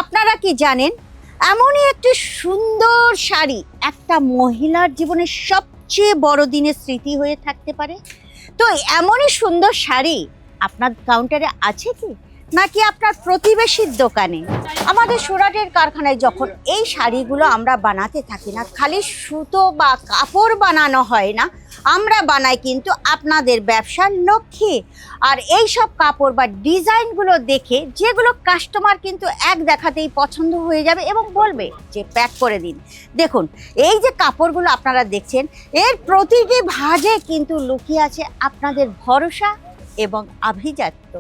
আপনারা কি জানেন এমনই একটি সুন্দর শাড়ি একটা মহিলার জীবনের সবচেয়ে বড় দিনের স্মৃতি হয়ে থাকতে পারে। তো এমনই সুন্দর শাড়ি আপনার কাউন্টারে আছে কি, নাকি আপনার প্রতিবেশীর দোকানে? আমাদের সুরাটের কারখানায় যখন এই শাড়িগুলো আমরা বানাতে থাকি না, খালি সুতো বা কাপড় বানানো হয় না, আমরা বানাই কিন্তু আপনাদের ব্যবসার লক্ষ্যে। আর এই সব কাপড় বা ডিজাইনগুলো দেখে যেগুলো কাস্টমার কিন্তু এক দেখাতেই পছন্দ হয়ে যাবে এবং বলবে যে প্যাক করে দিন। দেখুন, এই যে কাপড়গুলো আপনারা দেখছেন, এর প্রতিটি ভাঁজে কিন্তু লুকিয়ে আছে আপনাদের ভরসা এবং আভিজাত্য।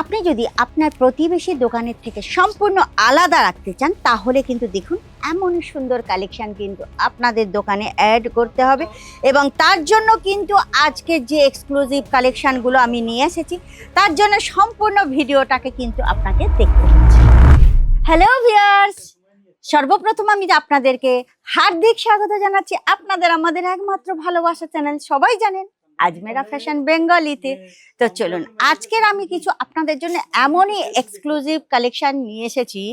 আপনি যদি আপনার প্রতিবেশী দোকানের থেকে সম্পূর্ণ আলাদা রাখতে চান, তাহলে কিন্তু দেখুন এমন সুন্দর কালেকশন কিন্তু আপনাদের দোকানে অ্যাড করতে হবে। এবং তার জন্য কিন্তু আজকের যে এক্সক্লুসিভ কালেকশনগুলো আমি নিয়ে এসেছি, তার জন্য সম্পূর্ণ ভিডিওটাকে কিন্তু আপনাকে দেখতে হচ্ছে। হ্যালো ভিউয়ার্স, সর্বপ্রথম আমি আপনাদেরকে হার্দিক স্বাগত জানাচ্ছি আপনাদের আমাদের একমাত্র ভালোবাসা চ্যানেল, সবাই জানেন, আজমেরা ফ্যাশন বেঙ্গলিতে। তো চলুন, আজকের আমি কিছু আপনাদের জন্য এমনই এক্সক্লুসিভ কালেকশন নিয়ে এসেছি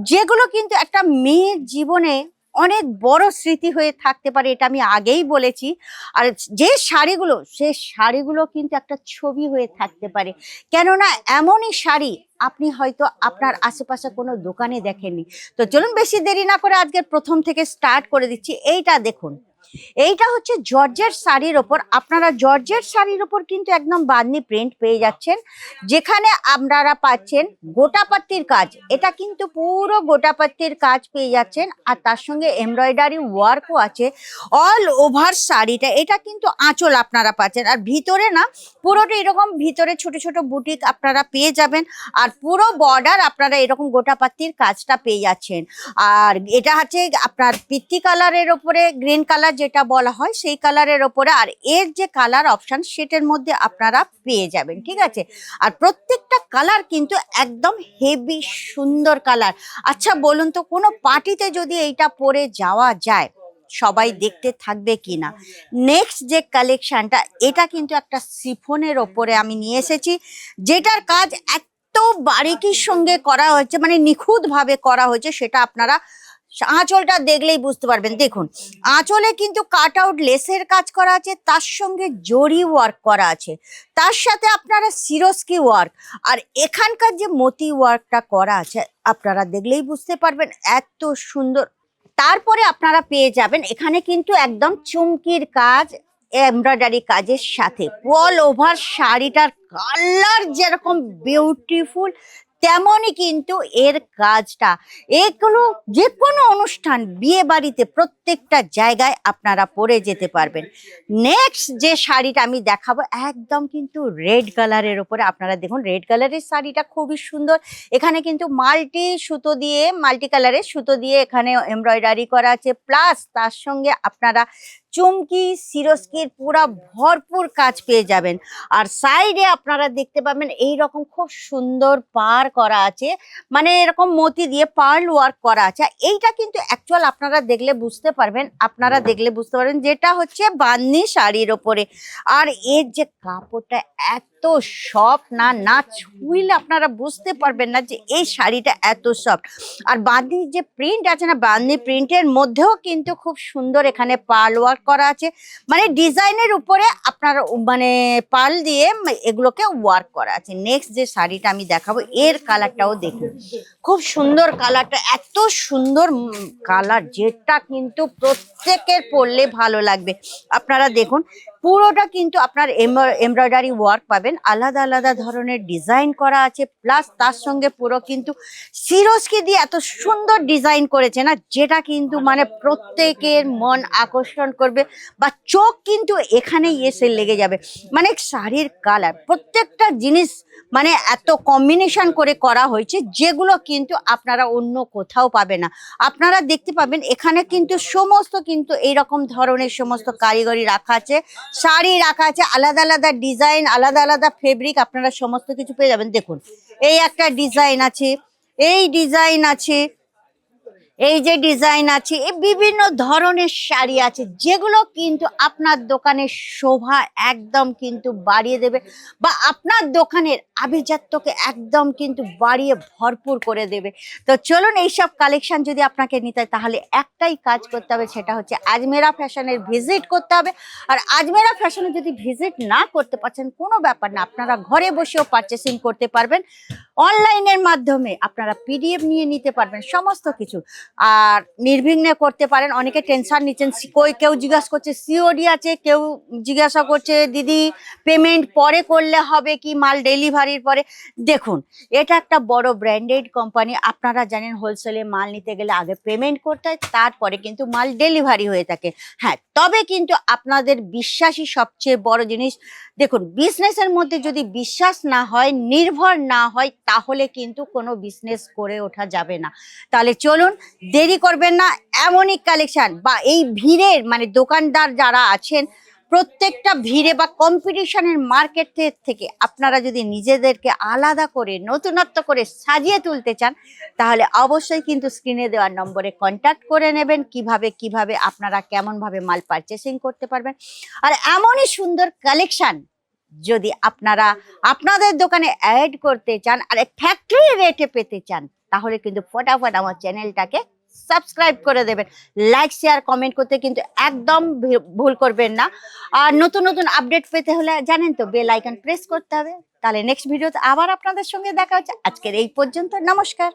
যেগুলো কিন্তু একটা মেয়ের জীবনে অনেক বড় স্মৃতি হয়ে থাকতে পারে, এটা আমি আগেই বলেছি। আর যে শাড়িগুলো, সে শাড়িগুলো কিন্তু একটা ছবি হয়ে থাকতে পারে, কেননা এমনই শাড়ি আপনি হয়তো আপনার আশেপাশে কোনো দোকানে দেখেননি। তো চলুন, বেশি দেরি না করে আজকের প্রথম থেকে স্টার্ট করে দিচ্ছি। এইটা দেখুন, এইটা হচ্ছে জর্জেট শাড়ির ওপর। আপনারা জর্জেট শাড়ির ওপর কিন্তু একদম বাঁধনি প্রিন্ট পেয়ে যাচ্ছেন, যেখানে আপনারা পাচ্ছেন গোটাপাত্তির কাজ। এটা কিন্তু পুরো গোটাপাত্তির কাজ পেয়ে যাচ্ছেন, আর তার সঙ্গে এমব্রয়ডারি ওয়ার্কও আছে অল ওভার শাড়িটা। এটা কিন্তু আঁচল আপনারা পাচ্ছেন, আর ভিতরে না পুরোটা এরকম ভিতরে ছোট ছোট বুটিক আপনারা পেয়ে যাবেন, আর পুরো বর্ডার আপনারা এরকম গোটাপাত্তির কাজটা পেয়ে যাচ্ছেন। আর এটা হচ্ছে আপনার পিত্তি কালারের ওপরে গ্রিন কালার যেটা বলা হয়, সেই কালারের ওপরে, আর এর যে কালার অপশন সেটার মধ্যে আপনারা পেয়ে যাবেন, ঠিক আছে। আর প্রত্যেকটা কালার কিন্তু একদম হেভি সুন্দর কালার। আচ্ছা বলুন তো, কোনো পার্টিতে যদি এইটা পরে যাওয়া যায়, সবাই দেখতে থাকবে কিনা? নেক্সট যে কালেকশনটা, এটা কিন্তু একটা সিফনের ওপরে আমি নিয়ে এসেছি, যেটার কাজ এত বারিকির সঙ্গে করা হয়েছে, মানে নিখুঁত ভাবে করা হয়েছে, সেটা আপনারা আঁচলটা দেখলেই বুঝতে পারবেন। দেখুন, আঁচলে কিন্তু কাট আউট লেসের কাজ করা আছে, তার সঙ্গে জরি ওয়ার্ক করা আছে, তার সাথে আপনারা সিরোস্কি ওয়ার্ক, আর এখানকার যে মতি ওয়ার্কটা করা আছে আপনারা দেখলেই বুঝতে পারবেন এত সুন্দর। তারপরে আপনারা পেয়ে যাবেন এখানে কিন্তু একদম চুমকির কাজ এমব্রয়ডারি কাজের সাথে অল ওভার শাড়িটার কালার যেরকম বিউটিফুল, তেমনই কিন্তু এর কাজটা। এগুলো যে কোনো অনুষ্ঠান, বিয়ে বাড়িতে, প্রত্যেকটা জায়গায় আপনারা পরে যেতে পারবেন। নেক্সট যে শাড়িটা আমি দেখাবো একদম কিন্তু রেড কালারের ওপরে। আপনারা দেখুন, রেড কালারের শাড়িটা খুবই সুন্দর। এখানে কিন্তু মাল্টি কালারের সুতো দিয়ে এখানে এমব্রয়ডারি করা আছে, প্লাস তার সঙ্গে আপনারা চুমকি সিরোস্কির পুরা ভরপুর কাজ পেয়ে যাবেন। আর সাইডে আপনারা দেখতে পাবেন এই রকম খুব সুন্দর পার করা আছে, মানে এরকম মতি দিয়ে পার্ল ওয়ার্ক করা আছে। এইটা কিন্তু অ্যাকচুয়াল আপনারা দেখলে বুঝতে পারবেন, যেটা হচ্ছে বাঁধনি শাড়ির ওপরে। আর এর যে কাপড়টা এত সফট, না ছুঁইলে আপনারা বুঝতে পারবেন না যে এই শাড়িটা এত সফট। আর বাঁধনির যে প্রিন্ট আছে না, বাঁধনি প্রিন্টের মধ্যেও কিন্তু খুব সুন্দর এখানে পার্ল ওয়ার্ক করা আছে, মানে ডিজাইনের উপরে আপনার মানে পার্ল দিয়ে এগুলোকে ওয়ার্ক করা আছে। নেক্সট যে শাড়িটা আমি দেখাবো, এর কালারটাও দেখুন, খুব সুন্দর কালারটা, এত সুন্দর কালার, যেটা কিন্তু প্রত্যেকের পরলে ভালো লাগবে। আপনারা দেখুন, পুরোটা কিন্তু আপনার এমব্রয়ডারি ওয়ার্ক পাবেন, আলাদা আলাদা ধরনের ডিজাইন করা আছে, প্লাস তার সঙ্গে পুরো কিন্তু সিরোস্কি দিয়ে এত সুন্দর ডিজাইন করেছে না, যেটা কিন্তু মানে প্রত্যেকের মন আকর্ষণ করবে, বা চোখ কিন্তু এখানেই এসে লেগে যাবে। মানে শাড়ির কালার, প্রত্যেকটা জিনিস মানে এত কম্বিনেশন করে করা হয়েছে, যেগুলো কিন্তু আপনারা অন্য কোথাও পাবেন না। আপনারা দেখতে পাবেন এখানে কিন্তু সমস্ত কিন্তু এইরকম ধরনের সমস্ত কারিগরি রাখা আছে, শাড়ি রাখা আছে, আলাদা আলাদা ডিজাইন, আলাদা আলাদা ফেব্রিক, আপনারা সমস্ত কিছু পেয়ে যাবেন। দেখুন, এই একটা ডিজাইন আছে, এই ডিজাইন আছে, এই যে ডিজাইন আছে, এই বিভিন্ন ধরনের শাড়ি আছে, যেগুলো কিন্তু আপনার দোকানের শোভা একদম কিন্তু বাড়িয়ে দেবে, বা আপনার দোকানের আভিজাত্যকে একদম কিন্তু বাড়িয়ে ভরপুর করে দেবে। তো চলুন, এইসব কালেকশন যদি আপনাকে নিতে হয়, তাহলে একটাই কাজ করতে হবে, সেটা হচ্ছে আজমেরা ফ্যাশনের ভিজিট করতে হবে। আর আজমেরা ফ্যাশনে যদি ভিজিট না করতে পারছেন, কোনো ব্যাপার না, আপনারা ঘরে বসেও পারচেসিং করতে পারবেন। অনলাইনের মাধ্যমে আপনারা পিডিএফ নিয়ে নিতে পারবেন সমস্ত কিছু, আর নির্বিঘ্নে করতে পারেন। অনেকে টেনশন নিচ্ছেন, কেউ জিজ্ঞাসা করছে সিওডি আছে, কেউ জিজ্ঞাসা করছে দিদি পেমেন্ট পরে করলে হবে কি, মাল ডেলিভারির পরে। দেখুন, এটা একটা বড় ব্র্যান্ডেড কোম্পানি, আপনারা জানেন হোলসেলে মাল নিতে গেলে আগে পেমেন্ট করতে হয়, তারপরে কিন্তু মাল ডেলিভারি হয়ে থাকে। হ্যাঁ, তবে কিন্তু আপনাদের বিশ্বাসই সবচেয়ে বড় জিনিস। দেখুন, বিজনেসের মধ্যে যদি বিশ্বাস না হয়, নির্ভর না হয়, তাহলে কিন্তু কোনো বিজনেস করে ওঠা যাবে না। তাহলে চলুন, দেরি করবেন না, এমনই কালেকশন বা এই ভিড়ের মানে দোকানদার যারা আছেন, প্রত্যেকটা ভিড়ে বা কম্পিটিশনের মার্কেট থেকে আপনারা যদি নিজেদেরকে আলাদা করে নতুনত্ব করে সাজিয়ে তুলতে চান, তাহলে অবশ্যই কিন্তু স্ক্রিনে দেওয়ার নম্বরে কন্ট্যাক্ট করে নেবেন, কিভাবে আপনারা কেমনভাবে মাল পারচেসিং করতে পারবেন। আর এমনই সুন্দর কালেকশন যদি আপনারা আপনাদের দোকানে অ্যাড করতে চান আর ফ্যাক্টরি রেটে পেতে চান, তাহলে কিন্তু ফটাফট আমার চ্যানেলটাকে সাবস্ক্রাইব করে দেবেন। লাইক শেয়ার কমেন্ট করতে কিন্তু একদম ভুল করবেন না। আর নতুন নতুন আপডেট পেতে হলে জানেন তো, বেল আইকন প্রেস করতে হবে। তাহলে নেক্সট ভিডিওতে আবার আপনাদের সঙ্গে দেখা হচ্ছে। আজকের এই পর্যন্ত, নমস্কার।